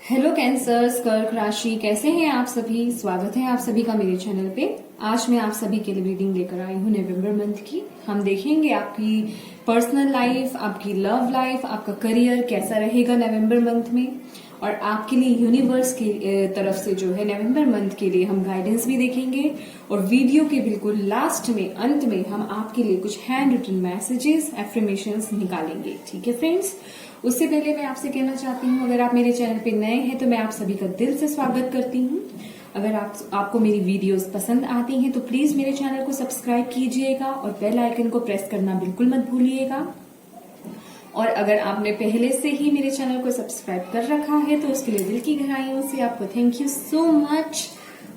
Hello cancers, कर्क राशि, कैसे हैं आप सभी। स्वागत है आप सभी का मेरे चैनल पे। आज मैं आप सभी के लिए रीडिंग लेकर आई हूँ नवंबर मंथ की। हम देखेंगे आपकी पर्सनल लाइफ, आपकी लव लाइफ, आपका करियर कैसा रहेगा नवंबर मंथ में, और आपके लिए यूनिवर्स की तरफ से जो है नवंबर मंथ के लिए हम गाइडेंस भी देखेंगे। और वीडियो के बिल्कुल लास्ट में, अंत में, हम आपके लिए कुछ हैंड रिटन मैसेजेस, एफर्मेशंस निकालेंगे। ठीक है फ्रेंड्स, उससे पहले मैं आपसे कहना चाहती हूँ, अगर आप मेरे चैनल पे नए हैं तो मैं आप सभी का दिल से स्वागत करती हूँ। अगर आपको मेरी वीडियोस पसंद आती हैं तो प्लीज मेरे चैनल को सब्सक्राइब कीजिएगा और बेल आइकन को प्रेस करना बिल्कुल मत भूलिएगा। और अगर आपने पहले से ही मेरे चैनल को सब्सक्राइब कर रखा है तो उसके लिए दिल की गहराइयों से आपको थैंक यू सो मच।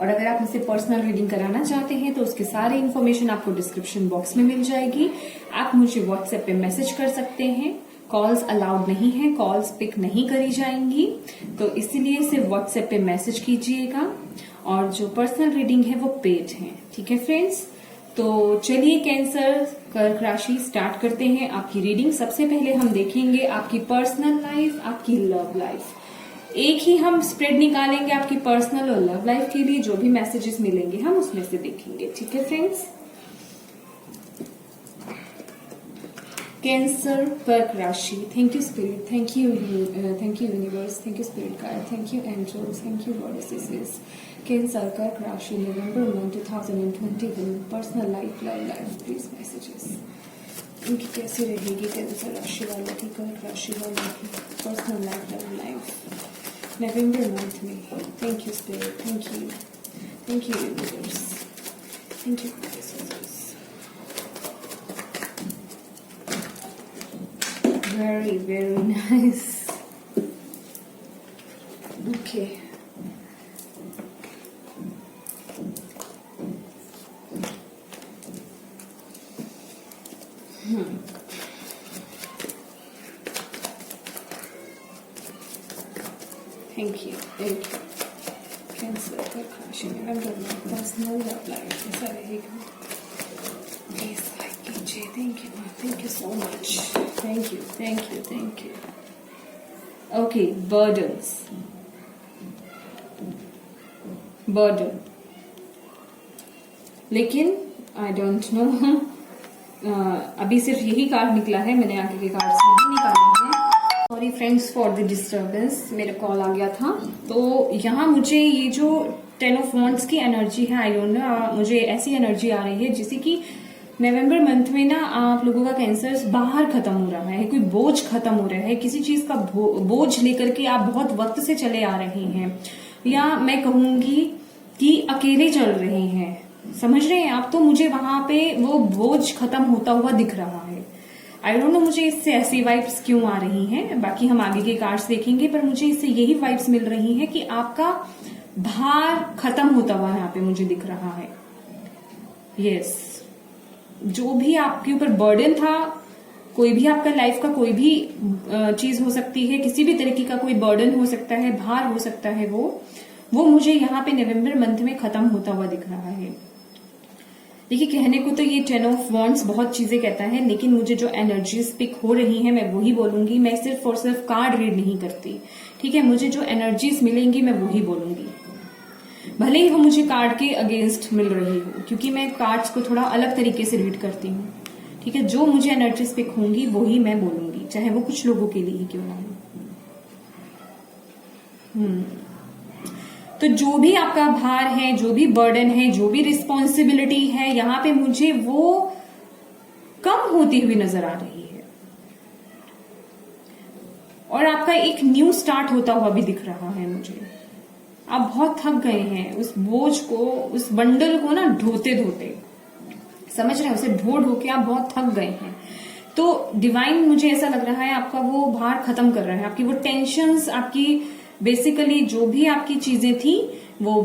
और अगर आप मुझसे पर्सनल रीडिंग कराना चाहते हैं तो उसके सारे इन्फॉर्मेशन आपको डिस्क्रिप्शन बॉक्स में मिल जाएगी। आप मुझे व्हाट्सएप पे मैसेज कर सकते हैं। कॉल्स अलाउड नहीं है, कॉल्स पिक नहीं करी जाएंगी, तो इसीलिए सिर्फ व्हाट्सएप पे मैसेज कीजिएगा। और जो पर्सनल रीडिंग है वो पेड है। ठीक है फ्रेंड्स, तो चलिए कैंसर कर्क राशि स्टार्ट करते हैं आपकी रीडिंग। सबसे पहले हम देखेंगे आपकी पर्सनल लाइफ, आपकी लव लाइफ। एक ही हम स्प्रेड निकालेंगे आपकी पर्सनल और लव लाइफ के लिए। जो भी मैसेजेस मिलेंगे हम उसमें से देखेंगे। ठीक है फ्रेंड्स, कैंसर कर्क राशि। Thank you spirit, thank you universe, thank you spirit guide, thank you angels, thank you goddesses. Cancer कर्क राशि November month 2021, personal life, love life, please messages. इनकी कैसी रहेगी कैंसर राशि वालों की, कर्क राशि वालों की पर्सनल लाइफ, लव लाइफ नवंबर मंथ में। Thank you spirit, thank you universe, thank you goddesses. Very nice. Okay. Thank you. Cancer का राशि में पर्सनल लव लाइफ कैसा रहेगा, प्लीज लाइक कीजिए। Thank you so much. Thank you. Okay, burden. लेकिन I don't know. अभी सिर्फ यही कार्ड निकला है, मैंने आगे के कार्ड्स नहीं निकाले हैं। Sorry friends for the disturbance, मेरा कॉल आ गया था। तो यहाँ मुझे ये जो 10 ऑफ वॉन्ड्स की एनर्जी है, आई डोंट नो, मुझे ऐसी एनर्जी आ रही है जैसे कि नवंबर मंथ में ना आप लोगों का कैंसर बाहर खत्म हो रहा है, कोई बोझ खत्म हो रहा है, किसी चीज का बोझ लेकर के आप बहुत वक्त से चले आ रहे हैं, या मैं कहूंगी कि अकेले चल रहे हैं। समझ रहे हैं आप, तो मुझे वहां पे वो बोझ खत्म होता हुआ दिख रहा है। आई डोंट नो मुझे इससे ऐसी वाइब्स क्यों आ रही हैं, बाकी हम आगे के कार्ड्स देखेंगे, पर मुझे इससे यही वाइब्स मिल रही है कि आपका भार खत्म होता हुआ यहाँ पे मुझे दिख रहा है। यस, जो भी आपके ऊपर बर्डन था, कोई भी आपका लाइफ का कोई भी चीज हो सकती है, किसी भी तरीके का कोई बर्डन हो सकता है, भार हो सकता है, वो मुझे यहाँ पे नवंबर मंथ में खत्म होता हुआ दिख रहा है। देखिए, कहने को तो ये 10 ऑफ वॉन्ड्स बहुत चीजें कहता है, लेकिन मुझे जो एनर्जीज पिक हो रही है मैं वही बोलूंगी। मैं सिर्फ और सिर्फ कार्ड रीड नहीं करती, ठीक है। मुझे जो एनर्जीज मिलेंगी मैं वही बोलूंगी, भले ही वो मुझे कार्ड के अगेंस्ट मिल रही हो, क्योंकि मैं कार्ड्स को थोड़ा अलग तरीके से रीड करती हूँ, ठीक है। जो मुझे एनर्जीज पिक होंगी वही मैं बोलूंगी, चाहे वो कुछ लोगों के लिए ही क्यों ना हो। तो जो भी आपका भार है, जो भी बर्डन है, जो भी रिस्पॉन्सिबिलिटी है, यहाँ पे मुझे वो कम होती हुई नजर आ रही है, और आपका एक न्यू स्टार्ट होता हुआ भी दिख रहा है मुझे। आप बहुत थक गए हैं उस बोझ को, उस बंडल को ना ढोते ढोते, समझ रहे हैं, उसे ढो ढो के आप बहुत थक गए हैं। तो डिवाइन, मुझे ऐसा लग रहा है, आपका वो भार खत्म कर रहा है। आपकी वो टेंशन्स, आपकी बेसिकली जो भी आपकी चीजें थी, वो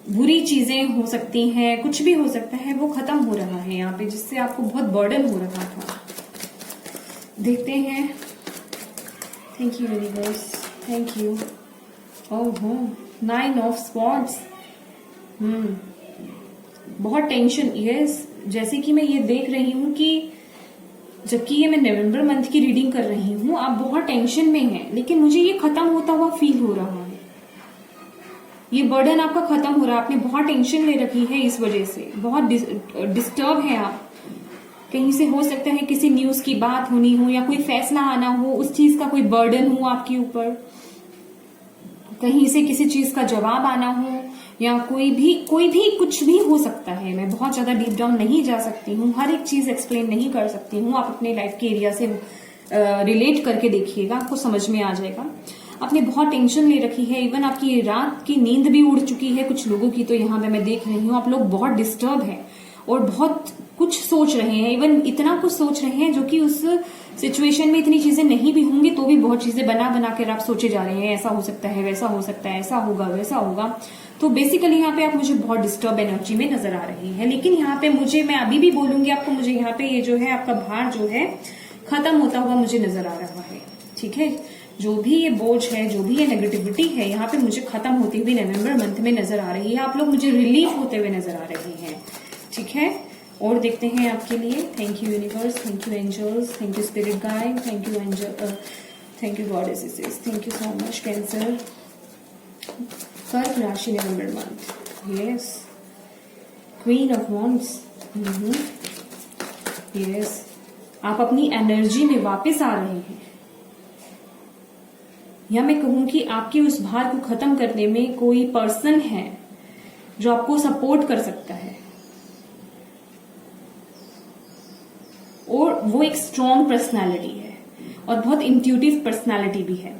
बुरी चीजें हो सकती हैं, कुछ भी हो सकता है, वो खत्म हो रहा है यहाँ पे, जिससे आपको बहुत बर्डन हो रहा था। देखते हैं। Thank you universe, thank you. ओहो, 9 ऑफ स्वॉर्ड्स। बहुत टेंशन। यस, जैसे कि मैं ये देख रही हूं कि जबकि ये मैं नवंबर मंथ की रीडिंग कर रही हूँ, आप बहुत टेंशन में हैं, लेकिन मुझे ये खत्म होता हुआ फील हो रहा है। ये बर्डन आपका खत्म हो रहा है। आपने बहुत टेंशन ले रखी है, इस वजह से बहुत डिस्टर्ब है आप। कहीं से हो सकता है किसी न्यूज की बात होनी हो या कोई फैसला आना हो, उस चीज का कोई बर्डन हो आपके ऊपर, कहीं से किसी चीज का जवाब आना हो, या कोई भी कुछ भी हो सकता है। मैं बहुत ज्यादा डीप डाउन नहीं जा सकती हूँ, हर एक चीज एक्सप्लेन नहीं कर सकती हूँ। आप अपने लाइफ के एरिया से रिलेट करके देखिएगा, आपको समझ में आ जाएगा। आपने बहुत टेंशन ले रखी है, इवन आपकी रात की नींद भी उड़ चुकी है कुछ लोगों की, तो यहाँ पे मैं देख रही हूँ आप लोग बहुत डिस्टर्ब हैं और बहुत कुछ सोच रहे हैं, इवन इतना कुछ सोच रहे हैं जो कि उस सिचुएशन में इतनी चीजें नहीं भी होंगी तो भी बहुत चीजें बना बना कर आप सोचे जा रहे हैं। ऐसा हो सकता है, वैसा हो सकता है, ऐसा होगा, वैसा होगा। तो बेसिकली यहाँ पे आप मुझे बहुत डिस्टर्ब एनर्जी में नजर आ रही है। लेकिन यहाँ पे मैं अभी भी बोलूंगी आपको, मुझे यहाँ पे ये जो है आपका भार जो है खत्म होता हुआ मुझे नजर आ रहा है। ठीक है, जो भी ये बोझ है, जो भी ये नेगेटिविटी है, यहाँ पे मुझे खत्म होती हुई नवंबर मंथ में नजर आ रही है। आप लोग मुझे रिलीफ होते हुए नजर आ रहे हैं। ठीक है, और देखते हैं आपके लिए। Thank you universe, thank you angels, thank you spirit guide, thank you angel, thank you goddesses, thank you so much. Cancer, कर्क राशि November month, yes, queen of wands, yes, आप अपनी एनर्जी में वापस आ रहे हैं, या मैं कहूं कि आपके उस भार को खत्म करने में कोई पर्सन है जो आपको सपोर्ट कर सकता है, और वो एक स्ट्रॉन्ग पर्सनालिटी है और बहुत इंट्यूटिव पर्सनालिटी भी है।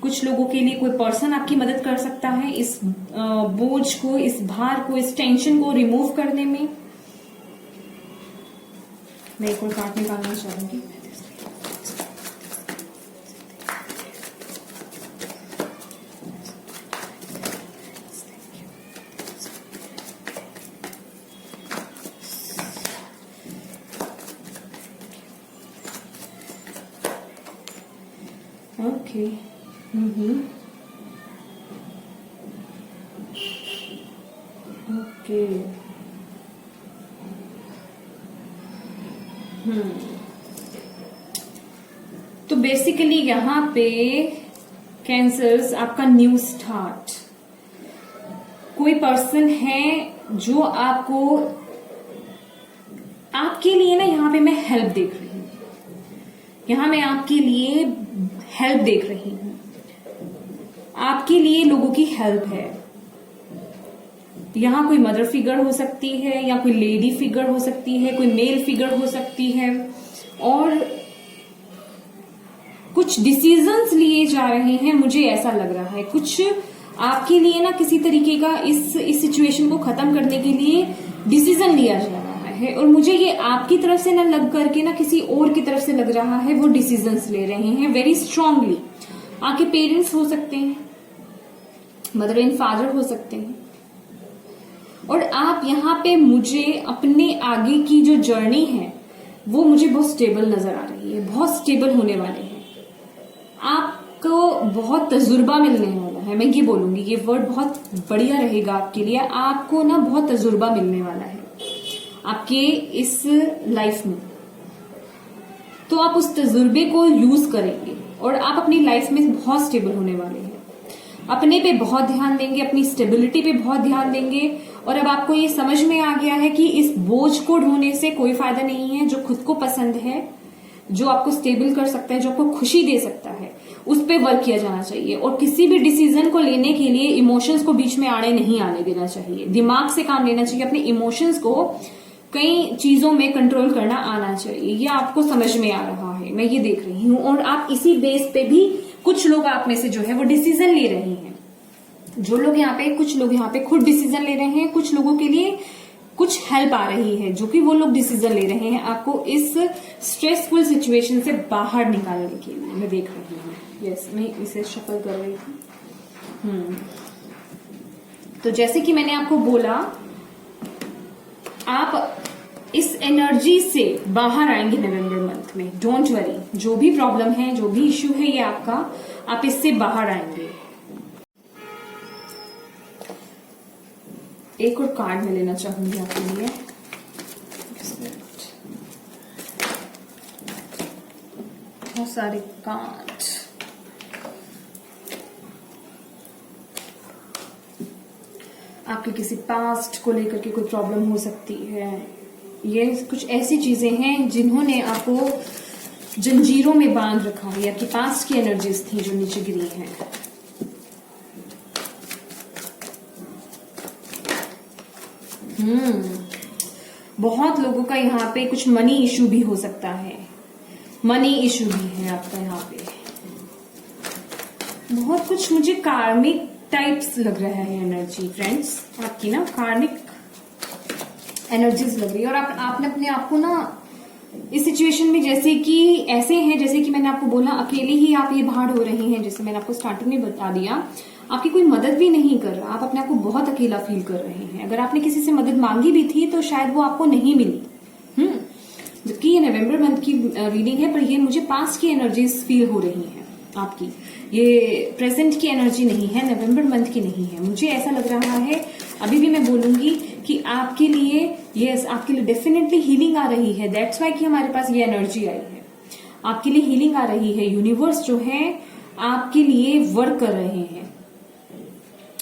कुछ लोगों के लिए कोई पर्सन आपकी मदद कर सकता है इस बोझ को, इस भार को, इस टेंशन को रिमूव करने में। मैं एक और कार्ड निकालना चाहूंगी। ओके, ओके, तो बेसिकली यहाँ पे कैंसर्स आपका न्यू स्टार्ट, कोई पर्सन है जो आपको, आपके लिए ना यहाँ पे मैं हेल्प देख रही हूँ, यहाँ मैं आपके लिए हेल्प देख रही हूँ, आपके लिए लोगों की हेल्प है। यहाँ कोई मदर फिगर हो सकती है, या कोई लेडी फिगर हो सकती है, कोई मेल फिगर हो सकती है, और कुछ डिसीजंस लिए जा रहे हैं, मुझे ऐसा लग रहा है। कुछ आपके लिए ना किसी तरीके का इस सिचुएशन को खत्म करने के लिए डिसीजन लिया जा रहा है, और मुझे ये आपकी तरफ से ना लग करके ना किसी और की तरफ से लग रहा है, वो डिसीजंस ले रहे हैं वेरी स्ट्रांगली। आपके पेरेंट्स हो सकते हैं, मदर एंड फादर हो सकते हैं, और आप यहाँ पे मुझे अपने आगे की जो जर्नी है वो मुझे बहुत स्टेबल नजर आ रही है, बहुत स्टेबल होने वाले हैं। आपको बहुत तजुर्बा मिलने वाला है, मैं ये बोलूंगी, ये वर्ड बहुत बढ़िया रहेगा आपके लिए। आपको ना बहुत तजुर्बा मिलने वाला है आपके इस लाइफ में, तो आप उस तजुर्बे को यूज करेंगे और आप अपनी लाइफ में बहुत स्टेबल होने वाले हैं। अपने पे बहुत ध्यान देंगे, अपनी स्टेबिलिटी पे बहुत ध्यान देंगे, और अब आपको ये समझ में आ गया है कि इस बोझ को ढोने से कोई फायदा नहीं है। जो खुद को पसंद है, जो आपको स्टेबल कर सकता है, जो आपको खुशी दे सकता है, उस पे वर्क किया जाना चाहिए। और किसी भी डिसीजन को लेने के लिए इमोशंस को बीच में नहीं आने देना चाहिए, दिमाग से काम लेना चाहिए। अपने इमोशंस को कई चीजों में कंट्रोल करना आना चाहिए। ये आपको समझ में आ रहा है, मैं ये देख रही हूँ, और आप इसी बेस पे भी कुछ लोग आप में से जो है वो डिसीजन ले रहे हैं। जो लोग यहाँ पे, कुछ लोग यहाँ पे खुद डिसीजन ले रहे हैं, कुछ लोगों के लिए कुछ हेल्प आ रही है जो कि वो लोग डिसीजन ले रहे हैं आपको इस स्ट्रेसफुल सिचुएशन से बाहर निकालने के लिए। मैं देख रही हूँ, यस, मैं इसे शफल कर रही थी। तो जैसे कि मैंने आपको बोला, आप इस एनर्जी से बाहर आएंगे नवंबर मंथ में। डोंट वरी, जो भी प्रॉब्लम है, जो भी इश्यू है ये आपका, आप इससे बाहर आएंगे। एक और कार्ड मैं लेना चाहूंगी आपके लिए। बहुत सारे कांच। आपके किसी पास्ट को लेकर के कोई प्रॉब्लम हो सकती है। ये कुछ ऐसी चीजें हैं जिन्होंने आपको जंजीरों में बांध रखा है। आपकी पास्ट की एनर्जीज थी जो नीचे गिरी हैं। बहुत लोगों का यहाँ पे कुछ मनी इशू भी हो सकता है। मनी इशू भी है आपका यहाँ पे। बहुत कुछ मुझे कार्मिक टाइप्स लग रहा है एनर्जी फ्रेंड्स आपकी ना, कार्मिक एनर्जीज लग रही है। और आपने अपने आप को ना इस सिचुएशन में जैसे कि ऐसे हैं, जैसे कि मैंने आपको बोला अकेले ही आप ये भाड़ हो रहे हैं। जैसे मैंने आपको स्टार्टिंग में बता दिया, आपकी कोई मदद भी नहीं कर रहा, आप अपने आप को बहुत अकेला फील कर रहे हैं। अगर आपने किसी से मदद मांगी भी थी तो शायद वो आपको नहीं मिली। जबकि ये नवंबर मंथ की रीडिंग है, पर ये मुझे पास्ट की एनर्जीज फील हो रही हैं आपकी। ये प्रेजेंट की एनर्जी नहीं है, नवंबर मंथ की नहीं है। मुझे ऐसा लग रहा है, अभी भी मैं बोलूंगी कि आपके लिए यस, आपके लिए डेफिनेटली हीलिंग आ रही है। दैट्स वाई कि हमारे पास ये एनर्जी आई है। आपके लिए हीलिंग आ रही है। यूनिवर्स जो है आपके लिए वर्क कर रहे हैं।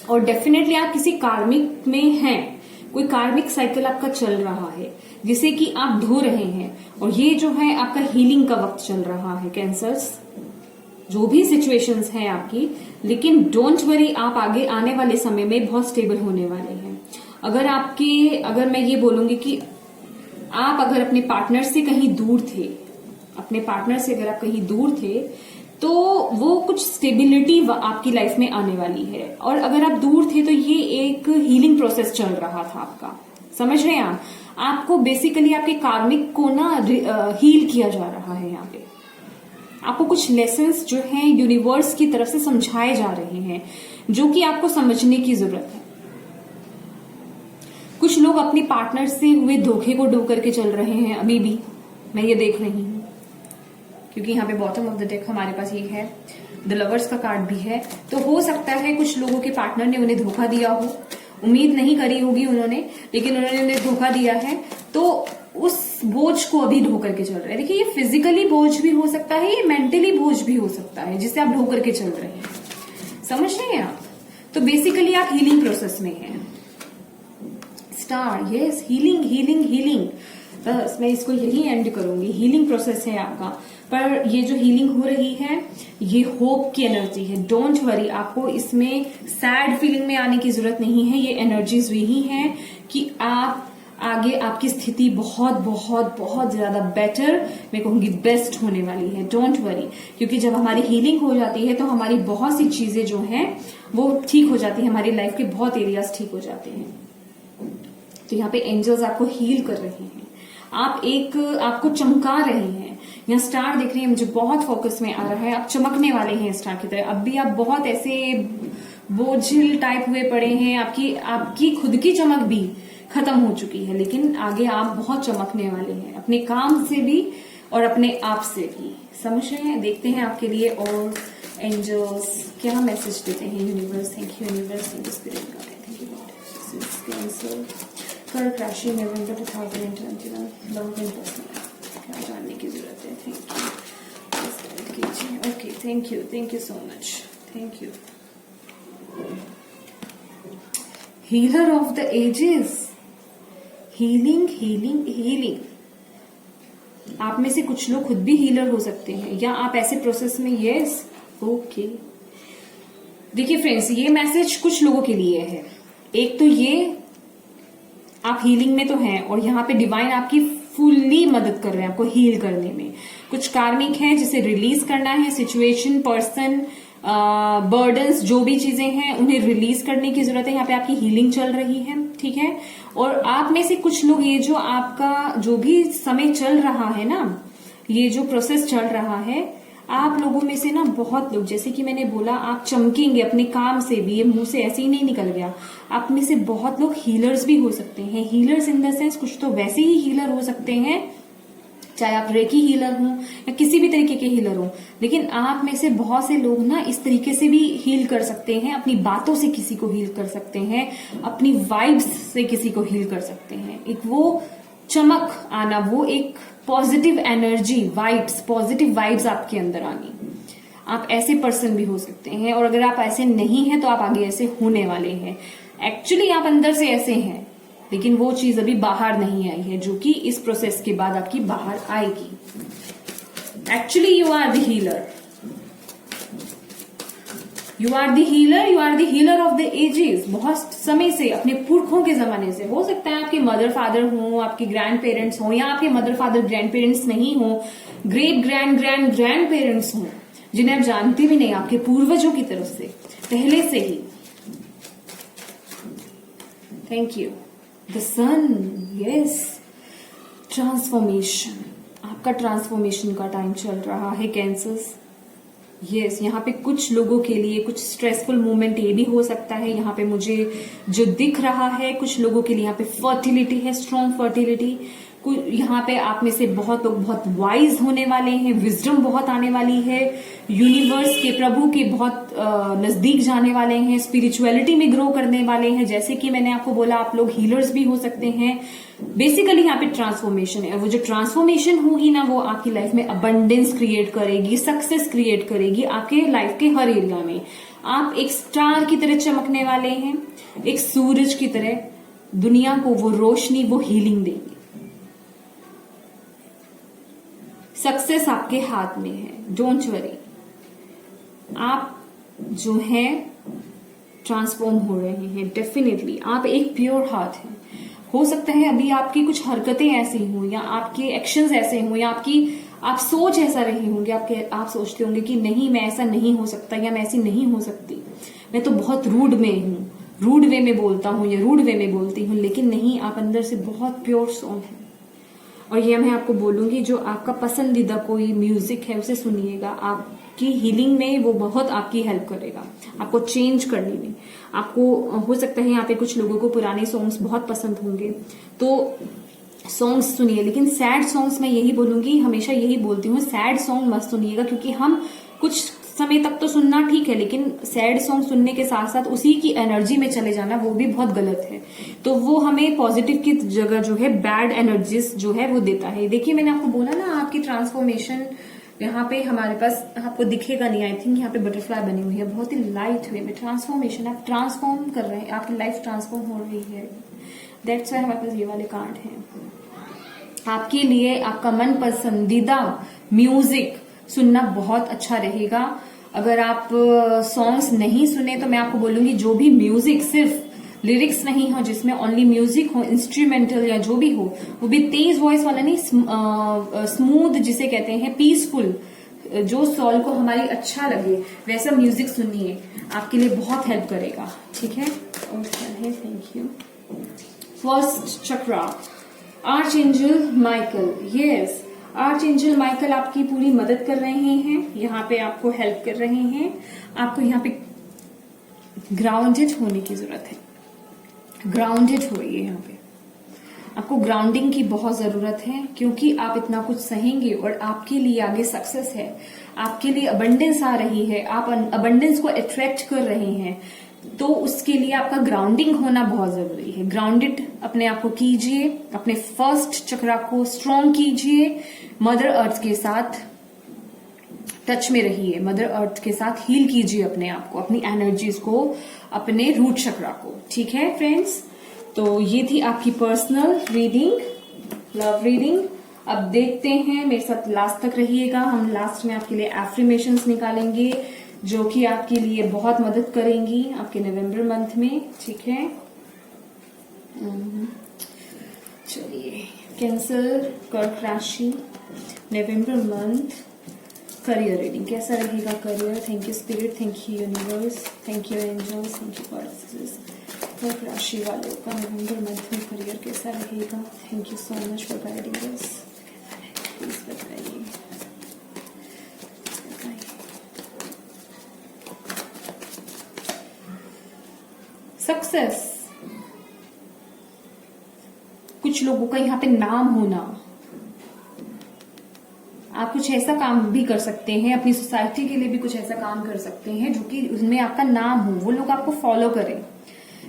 और डेफिनेटली आप किसी कार्मिक में हैं। कोई कार्मिक साइकिल आपका चल रहा है जिसे कि आप धो रहे हैं। और ये जो है आपका हीलिंग का वक्त चल रहा है कैंसर्स। जो भी सिचुएशंस हैं आपकी, लेकिन डोंट वरी, आप आगे आने वाले समय में बहुत स्टेबल होने वाले हैं। अगर मैं ये बोलूंगी कि आप अगर अपने पार्टनर से कहीं दूर थे, अपने पार्टनर से अगर आप कहीं दूर थे, तो वो कुछ स्टेबिलिटी आपकी लाइफ में आने वाली है। और अगर आप दूर थे तो ये एक हीलिंग प्रोसेस चल रहा था आपका। समझ रहे हैं आप? आपको बेसिकली आपके कार्मिक को ना हील किया जा रहा है यहाँ पे। आपको कुछ लेसन्स जो हैं यूनिवर्स की तरफ से समझाए जा रहे हैं, जो कि आपको समझने की जरूरत है। कुछ लोग अपनी पार्टनर से हुए धोखे को डो करके चल रहे हैं अभी भी, मैं ये देख रही हूं। क्योंकि यहाँ पे बॉटम ऑफ द डेक हमारे पास ये है, द लवर्स का कार्ड भी है। तो हो सकता है कुछ लोगों के पार्टनर ने उन्हें धोखा दिया हो। उम्मीद नहीं करी होगी उन्होंने, लेकिन उन्होंने उन्हें धोखा दिया है। तो उस बोझ को अभी ढो करके चल रहे हैं। देखिए, ये फिजिकली बोझ भी हो सकता है, ये मेंटली बोझ भी हो सकता है जिसे आप ढो करके चल रहे हैं। समझ रहे हैं आप? तो बेसिकली आप हीलिंग प्रोसेस में हैं। Star, yes, healing healing healing. बस मैं इसको यही एंड करूंगी। हीलिंग प्रोसेस है आपका। पर ये जो हीलिंग हो रही है, ये होप की एनर्जी है। डोंट वरी, आपको इसमें सैड फीलिंग में आने की जरूरत नहीं है। ये एनर्जीज यही है कि आप आगे, आपकी स्थिति बहुत बहुत बहुत ज्यादा बेटर, मैं कहूंगी बेस्ट होने वाली है। डोंट वरी, क्योंकि जब हमारी हीलिंग हो जाती है तो हमारी बहुत सी चीजें जो हैं वो ठीक हो जाती है। हमारी लाइफ के बहुत एरियाज ठीक हो जाते हैं। तो यहाँ पे एंजल्स आपको हील कर रहे हैं। आपको चमका रहे हैं। यहाँ स्टार दिख रही है, मुझे बहुत फोकस में आ रहा है। आप चमकने वाले हैं स्टार की तरह। अब भी आप बहुत ऐसे बोझिल टाइप हुए पड़े हैं। आपकी खुद की चमक भी खत्म हो चुकी है, लेकिन आगे आप बहुत चमकने वाले हैं, अपने काम से भी और अपने आप से भी। समझ रहे हैं? देखते हैं आपके लिए और एंजल्स क्या मैसेज देते हैं। Universe, thank you universe, thank you spirit guide, thank you God. Cancer कर्क राशि, नवंबर 2021, लव एंड पर्सनल क्या जानने की जरूरत है? Thank you. Okay, thank you so much, thank you. Healer of the ages, healing healing healing. आप में से कुछ लोग खुद भी हीलर हो सकते हैं, या आप ऐसे प्रोसेस में। Yes, okay. देखिए फ्रेंड्स, ये मैसेज कुछ लोगों के लिए है। एक तो ये, आप हीलिंग में तो हैं और यहाँ पे डिवाइन आपकी फुल्ली मदद कर रहे हैं आपको हील करने में। कुछ कार्मिक है जिसे रिलीज करना है। सिचुएशन, पर्सन, बर्डन्स, जो भी चीजें हैं उन्हें रिलीज करने की जरूरत है। यहाँ पे आपकी हीलिंग चल रही है, ठीक है। और आप में से कुछ लोग, ये जो आपका जो भी समय चल रहा है ना, ये जो प्रोसेस चल रहा है, आप लोगों में से ना बहुत लोग, जैसे कि मैंने बोला, आप चमकेंगे अपने काम से भी। ये मुंह से ऐसे ही नहीं निकल गया। आप में से बहुत लोग हीलर्स भी हो सकते हैं। हीलर्स इन द सेंस, कुछ तो वैसे ही हीलर हो सकते हैं, चाहे आप रेकी हीलर हों या किसी भी तरीके के हीलर हों। लेकिन आप में से बहुत से लोग ना इस तरीके से भी हील कर सकते हैं। अपनी बातों से किसी को हील कर सकते हैं, अपनी वाइब्स से किसी को हील कर सकते हैं। एक वो चमक आना, वो एक positive energy, vibes, positive vibes आपके अंदर आनी। आप ऐसे पर्सन भी हो सकते हैं, और अगर आप ऐसे नहीं हैं तो आप आगे ऐसे होने वाले हैं। एक्चुअली आप अंदर से ऐसे हैं, लेकिन वो चीज अभी बाहर नहीं आई है, जो कि इस प्रोसेस के बाद आपकी बाहर आएगी। Actually you are the healer, you are the healer, you are the healer of the ages. बहुत समय से, अपने पुरखों के जमाने से, हो सकता है आपके मदर फादर हो, आपके ग्रैंड पेरेंट्स हो, या आपके मदर फादर ग्रैंड पेरेंट्स नहीं हो, great grand grand grand parents हो, जिन्हें आप जानते भी नहीं, आपके पूर्वजों की तरफ से पहले से ही। Thank you. The sun, yes, transformation, आपका ट्रांसफॉर्मेशन का टाइम चल रहा है कैंसर्स। यस, यहाँ पे कुछ लोगों के लिए कुछ स्ट्रेसफुल मोमेंट ये भी हो सकता है। यहाँ पे मुझे जो दिख रहा है, कुछ लोगों के लिए यहाँ पे फर्टिलिटी है, स्ट्रॉन्ग फर्टिलिटी। यहाँ पे आप में से बहुत लोग बहुत वाइज होने वाले हैं, विजडम बहुत आने वाली है, यूनिवर्स के, प्रभु के बहुत नजदीक जाने वाले हैं, स्पिरिचुअलिटी में ग्रो करने वाले हैं। जैसे कि मैंने आपको बोला, आप लोग हीलर्स भी हो सकते हैं। बेसिकली यहाँ पे ट्रांसफॉर्मेशन है। वो जो ट्रांसफॉर्मेशन होगी ना, वो आपकी लाइफ में अबंडेंस क्रिएट करेगी, सक्सेस क्रिएट करेगी आपके लाइफ के हर एरिया में। आप एक स्टार की तरह चमकने वाले हैं, एक सूरज की तरह। दुनिया को वो रोशनी, वो हीलिंग देंगे। सक्सेस आपके हाथ में है, डोंट वरी। आप जो है ट्रांसफॉर्म हो रहे हैं डेफिनेटली। आप एक प्योर हार्ट हैं। हो सकता है अभी आपकी कुछ हरकतें ऐसी हों, या आपके एक्शंस ऐसे हों, या आप सोच ऐसा रहे होंगे, आप सोचते होंगे कि नहीं, मैं ऐसा नहीं हो सकता, या मैं ऐसी नहीं हो सकती, मैं तो बहुत रूड में हूँ, रूड वे में बोलता हूँ, या रूड वे में बोलती हूँ। लेकिन नहीं, आप अंदर से बहुत प्योर सोल है। और ये मैं आपको बोलूंगी, जो आपका पसंदीदा कोई म्यूजिक है उसे सुनिएगा। आपकी हीलिंग में वो बहुत आपकी हेल्प करेगा, आपको चेंज करने में। आपको हो सकता है यहाँ पे कुछ लोगों को पुराने सॉन्ग्स बहुत पसंद होंगे, तो सॉन्ग्स सुनिए। लेकिन सैड सॉन्ग्स मैं यही बोलूंगी, हमेशा यही बोलती हूँ, सैड सॉन्ग मत सुनिएगा। क्योंकि हम कुछ समय तक तो सुनना ठीक है, लेकिन सैड सॉन्ग सुनने के साथ साथ उसी की एनर्जी में चले जाना, वो भी बहुत गलत है। तो वो हमें पॉजिटिव की जगह जो है बैड एनर्जीज जो है वो देता है। देखिए, मैंने आपको बोला ना, आपकी ट्रांसफॉर्मेशन यहाँ पे हमारे पास, आपको दिखेगा नहीं, आई थिंक यहाँ पे बटरफ्लाई बनी हुई है, बहुत ही लाइट वे में ट्रांसफॉर्मेशन। आप ट्रांसफॉर्म कर रहे हैं, आपकी लाइफ ट्रांसफॉर्म हो रही है। दैट्स वाई हमारे पास ये वाले कार्ड हैं। आपके लिए आपका मन पसंदीदा म्यूजिक सुनना बहुत अच्छा रहेगा। अगर आप सॉन्ग्स नहीं सुने तो मैं आपको बोलूंगी, जो भी म्यूजिक, सिर्फ लिरिक्स नहीं हो, जिसमें ओनली म्यूजिक हो, इंस्ट्रूमेंटल या जो भी हो, वो भी तेज वॉइस वाला नहीं, स्मूथ जिसे कहते हैं, पीसफुल, जो सोल को हमारी अच्छा लगे वैसा म्यूजिक सुनिए, आपके लिए बहुत हेल्प करेगा। ठीक है, okay, thank you. First chakra, arch angel Michael. Yes, arch angel Michael आपकी पूरी मदद कर रहे हैं, यहाँ पे आपको हेल्प कर रहे हैं। आपको यहाँ पे ग्राउंडेड होने की जरूरत है, ग्राउंडेड होइए। यहाँ पे आपको ग्राउंडिंग की बहुत जरूरत है, क्योंकि आप इतना कुछ सहेंगे और आपके लिए आगे सक्सेस है, आपके लिए अबंडेंस आ रही है, आप अबंडेंस को अट्रैक्ट कर रहे हैं। तो उसके लिए आपका ग्राउंडिंग होना बहुत जरूरी है। ग्राउंडेड अपने आप को कीजिए, अपने फर्स्ट चक्रा को स्ट्रॉन्ग कीजिए, मदर अर्थ के साथ टच में रहिए, मदर अर्थ के साथ हील कीजिए अपने आप को, अपनी एनर्जीज को, अपने रूट चक्रा को। ठीक है फ्रेंड्स, तो ये थी आपकी पर्सनल रीडिंग, लव रीडिंग। अब देखते हैं, मेरे साथ लास्ट तक रहिएगा। हम लास्ट में आपके लिए एफर्मेशंस निकालेंगे, जो कि आपके लिए बहुत मदद करेंगी आपके नवंबर मंथ में। ठीक है, चलिए, कैंसर, कर्क राशि, नवंबर मंथ करियर रीडिंग कैसा रहेगा। Career, thank you spirit, thank you universe, thank you angels, thank you goddesses. कर्क राशि वालों का नवंबर मंथ में करियर कैसा रहेगा। Thank you so much for guiding us. Please बताइए। सक्सेस, कुछ लोगों का यहाँ पे नाम होना, आप कुछ ऐसा काम भी कर सकते हैं, अपनी सोसाइटी के लिए भी कुछ ऐसा काम कर सकते हैं जो कि उसमें आपका नाम हो, वो लोग आपको फॉलो करें।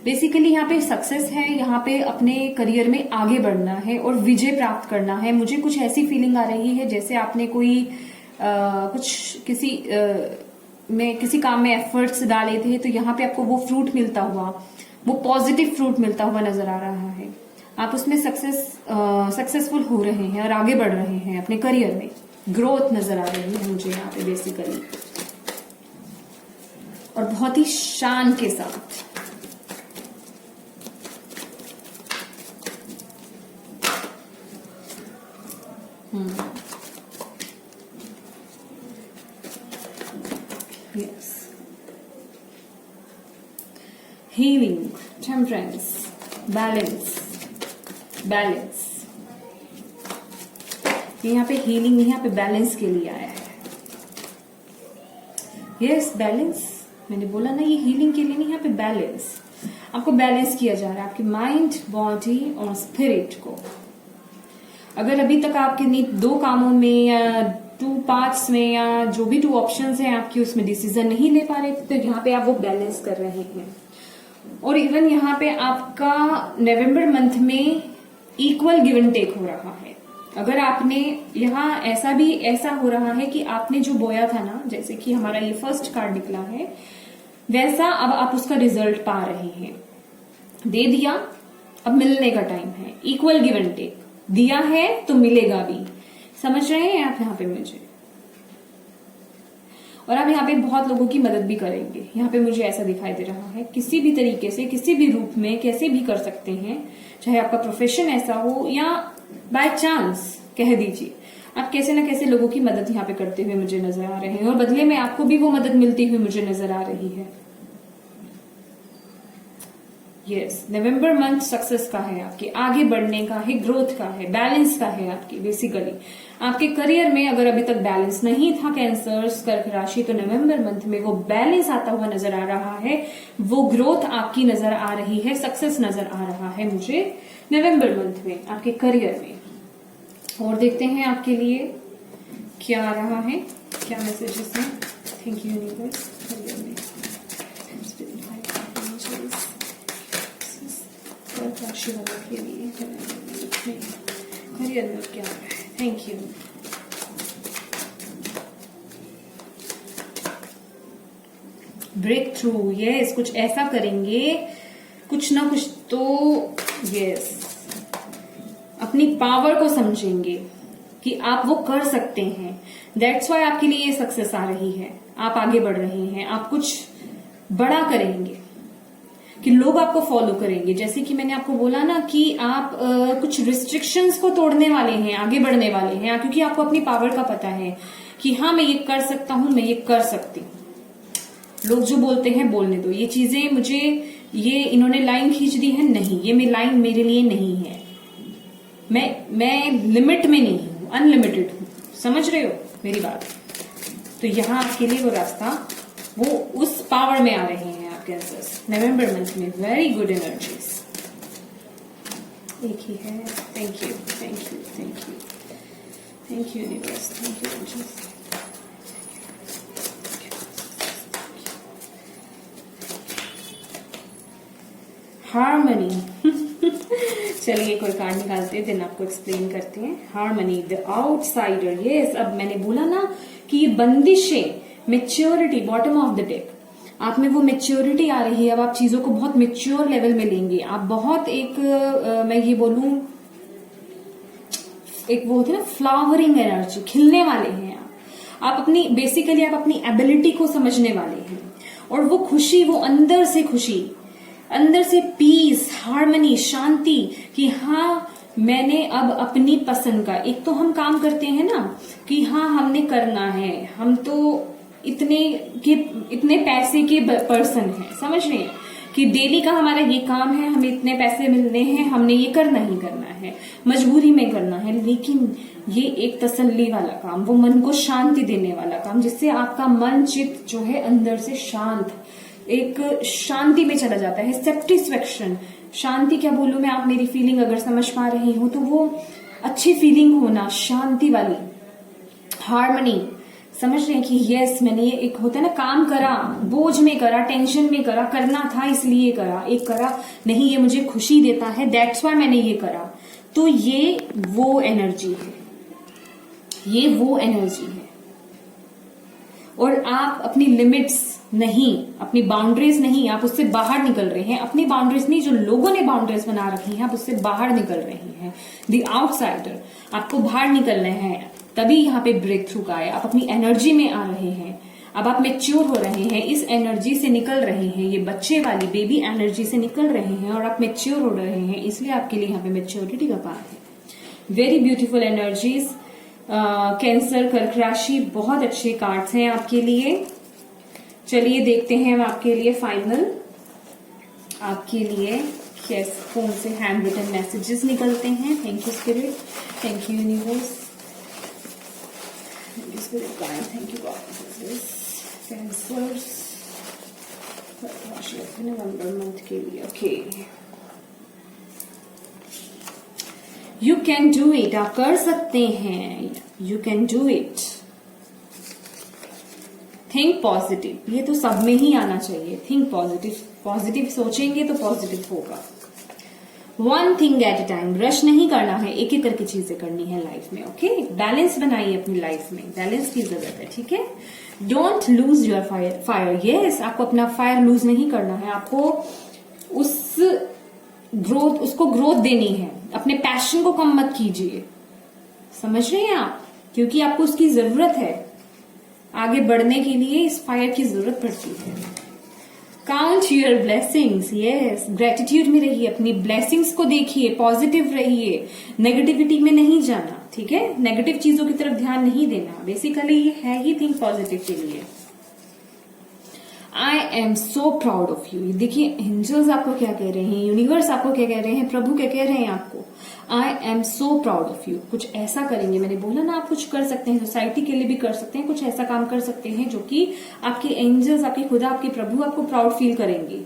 बेसिकली यहाँ पे सक्सेस है, यहाँ पे अपने करियर में आगे बढ़ना है और विजय प्राप्त करना है। मुझे कुछ ऐसी फीलिंग आ रही है जैसे आपने कोई किसी काम में एफर्ट्स डाले थे, तो यहाँ पे आपको वो फ्रूट मिलता हुआ, वो पॉजिटिव फ्रूट मिलता हुआ नजर आ रहा है। आप उसमें सक्सेसफुल हो रहे हैं और आगे बढ़ रहे हैं अपने करियर में। ग्रोथ नजर आ रही है मुझे यहाँ पे बेसिकली, और बहुत ही शान के साथ। Yes. Healing, temperance, balance. यहाँ पे हीलिंग नहीं, यहाँ पे बैलेंस के लिए आया है। यस, बैलेंस, मैंने बोला ना, ये हीलिंग के लिए नहीं, यहाँ पे बैलेंस। आपको बैलेंस किया जा रहा है, आपके माइंड, बॉडी और स्पिरिट को। अगर अभी तक आपके दो कामों में या 2 पार्ट्स में या जो भी 2 ऑप्शंस हैं आपकी, उसमें डिसीजन नहीं ले पा रहे थे, तो यहाँ पे आप वो बैलेंस कर रहे हैं। और इवन यहाँ पे आपका नवंबर मंथ में इक्वल गिव एंड टेक हो रहा है। अगर आपने यहाँ ऐसा हो रहा है कि आपने जो बोया था ना, जैसे कि हमारा ये फर्स्ट कार्ड निकला है, वैसा अब आप उसका रिजल्ट पा रहे हैं। दे दिया, अब मिलने का टाइम है। इक्वल गिव एंड टेक, दिया है तो मिलेगा भी। समझ रहे हैं आप यहाँ पे मुझे? और आप यहाँ पे बहुत लोगों की मदद भी करेंगे। यहाँ पे मुझे ऐसा दिखाई दे रहा है, किसी भी तरीके से, किसी भी रूप में, कैसे भी कर सकते हैं। चाहे आपका प्रोफेशन ऐसा हो या बाय चांस कह दीजिए, आप कैसे ना कैसे लोगों की मदद यहाँ पे करते हुए मुझे नजर आ रहे हैं, और बदले में आपको भी वो मदद मिलती हुई मुझे नजर आ रही है। यस, नवंबर मंथ सक्सेस का है, आपके आगे बढ़ने का है, ग्रोथ का है, बैलेंस का है। आपकी बेसिकली आपके करियर में अगर अभी तक बैलेंस नहीं था कैंसर्स, कर्क राशि, तो नवंबर मंथ में वो बैलेंस आता हुआ नजर आ रहा है। वो ग्रोथ आपकी नजर आ रही है, सक्सेस नजर आ रहा है मुझे नवंबर मंथ में आपके करियर में। और देखते हैं आपके लिए क्या आ रहा है, क्या मैसेजेस हैं। Thank you universe. करियर में राशि वालों के लिए करियर में क्या है। Thank you. Breakthrough, yes, कुछ ऐसा करेंगे, कुछ ना कुछ तो, यस, अपनी पावर को समझेंगे कि आप वो कर सकते हैं। दैट्स वाई आपके लिए ये सक्सेस आ रही है। आप आगे बढ़ रहे हैं, आप कुछ बड़ा करेंगे कि लोग आपको फॉलो करेंगे। जैसे कि मैंने आपको बोला ना कि आप कुछ रिस्ट्रिक्शंस को तोड़ने वाले हैं, आगे बढ़ने वाले हैं, क्योंकि आपको अपनी पावर का पता है कि हाँ, मैं ये कर सकता हूं, मैं ये कर सकती हूं। लोग जो बोलते हैं बोलने दो, ये चीजें मुझे, ये इन्होंने लाइन खींच दी है, नहीं, ये लाइन मेरे लिए नहीं है। मैं लिमिट में नहीं हूं, अनलिमिटेड हूं। समझ रहे हो मेरी बात? तो यहाँ आपके लिए वो रास्ता, वो उस पावर में आ रहे हैं कैंसर्स नवंबर मंथ में। Very good energies. एक ही है। Thank you, thank you, thank you, thank you universe, thank you energies. Harmony. चलिए कोई कार्ड निकालते हैं, देन आपको एक्सप्लेन करते हैं। Harmony, the outsider. यस, अब मैंने बोला ना कि ये बंदिशें, maturity, bottom of the deck, आप में वो मेच्योरिटी आ रही है। अब आप चीजों को बहुत मेच्योर लेवल में लेंगे। आप बहुत मैं ये बोलूं, एक वो होती है ना फ्लावरिंग एनर्जी, खिलने वाले हैं आप अपनी, बेसिकली आप अपनी एबिलिटी को समझने वाले हैं। और वो खुशी, वो अंदर से खुशी, अंदर से पीस, हार्मनी, शांति, कि हाँ, मैंने अब अपनी पसंद का, एक तो हम काम करते हैं ना कि हाँ, हमने करना है, हम तो इतने पैसे के पर्सन है, समझ रहे हैं कि डेली का हमारा ये काम है, हमें इतने पैसे मिलने हैं, हमने ये करना ही करना है, मजबूरी में करना है। लेकिन ये एक तसल्ली वाला काम, वो मन को शांति देने वाला काम, जिससे आपका मन, चित्त जो है अंदर से शांत, एक शांति में चला जाता है। सेटिस्फेक्शन, शांति क्या बोलूं मैं, आप मेरी फीलिंग अगर समझ पा रही हो तो वो अच्छी फीलिंग होना, शांति वाली, हार्मनी, समझ रहे हैं कि यस मैंने ये एक होता है ना काम करा, बोझ में करा, टेंशन में करा, करना था इसलिए करा, एक करा नहीं ये मुझे खुशी देता है, दैट्स वाई मैंने ये करा। तो ये वो एनर्जी है, ये वो एनर्जी है। और आप अपनी लिमिट्स नहीं, अपनी बाउंड्रीज नहीं, आप उससे बाहर निकल रहे हैं। अपनी बाउंड्रीज नहीं, जो लोगों ने बाउंड्रीज बना रखी हैं आप उससे बाहर निकल रहे हैं। द आउटसाइडर, आपको बाहर निकलना है, तभी यहाँ पे ब्रेक थ्रू का है। आप अपनी एनर्जी में आ रहे हैं, अब आप मैच्योर हो रहे हैं, इस एनर्जी से निकल रहे हैं, ये बच्चे वाली बेबी एनर्जी से निकल रहे हैं और आप मैच्योर हो रहे हैं, इसलिए आपके लिए यहाँ पे मैच्योरिटी का पार्ट है। Very beautiful energies. कैंसर, कर्क राशि, बहुत अच्छे कार्ड्स हैं आपके लिए। चलिए देखते हैं हम आपके लिए फाइनल, आपके लिए कैसे फोन से हैंड रिटन मैसेजेस निकलते हैं। Thank you spirit, thank you universe, thank you spirit guide, thank you God. Cancers November month के लिए, okay. You can do it, आप कर सकते हैं, you can do it. Think positive, ये तो सब में ही आना चाहिए। थिंक पॉजिटिव, पॉजिटिव सोचेंगे तो पॉजिटिव होगा। One thing at A time, rush नहीं करना है, एक एक करके चीजें करनी है लाइफ में, ओके। बैलेंस बनाइए अपनी लाइफ में, बैलेंस की जरूरत है, ठीक है। Don't lose your fire, yes आपको अपना फायर लूज नहीं करना है, आपको उसको ग्रोथ देनी है। अपने पैशन को कम मत कीजिए, समझ रहे हैं आप, क्योंकि आपको उसकी जरूरत है। आगे बढ़ने के लिए इस फायर की जरूरत पड़ती है। Count your blessings, yes gratitude में रहिए, अपनी ब्लेसिंग्स को देखिए, पॉजिटिव रहिए, नेगेटिविटी में नहीं जाना, ठीक है। नेगेटिव चीजों की तरफ ध्यान नहीं देना, बेसिकली ये है ही थिंक पॉजिटिव के लिए। I am so proud of you, देखिए एंजल्स आपको क्या कह रहे हैं, यूनिवर्स आपको क्या कह रहे हैं, प्रभु क्या कह रहे हैं आपको। I am so proud of you, कुछ ऐसा करेंगे, मैंने बोला ना आप कुछ कर सकते हैं, सोसाइटी के लिए भी कर सकते हैं, कुछ ऐसा काम कर सकते हैं जो कि आपके एंजल्स, आपके खुदा, आपके प्रभु आपको प्राउड फील करेंगे।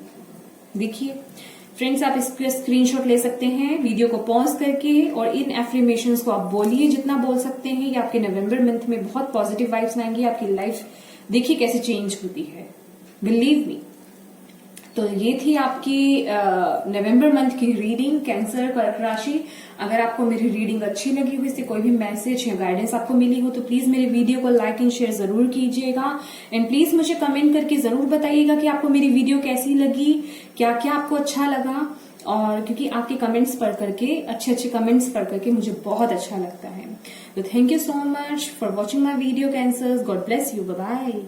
देखिए फ्रेंड्स, आप इसका स्क्रीनशॉट ले सकते हैं वीडियो को पॉज करके, और इन एफर्मेशंस को आप बोलिए जितना बोल सकते हैं। ये आपके नवंबर मंथ में बहुत पॉजिटिव वाइब्स लाएंगे, आपकी लाइफ देखिए कैसे चेंज होती है, बिलीव मी। तो ये थी आपकी नवंबर मंथ की रीडिंग, कैंसर, कर्क राशि। अगर आपको मेरी रीडिंग अच्छी लगी हुई, इससे कोई भी मैसेज या गाइडेंस आपको मिली हो, तो प्लीज मेरे वीडियो को लाइक एंड शेयर जरूर कीजिएगा। एंड प्लीज मुझे कमेंट करके जरूर बताइएगा कि आपको मेरी वीडियो कैसी लगी, क्या क्या आपको अच्छा लगा। और क्योंकि आपके कमेंट्स पढ़ करके, अच्छे अच्छे कमेंट्स पढ़ करके मुझे बहुत अच्छा लगता है। तो thank you so much for watching my video Cancers. God bless you, bye bye.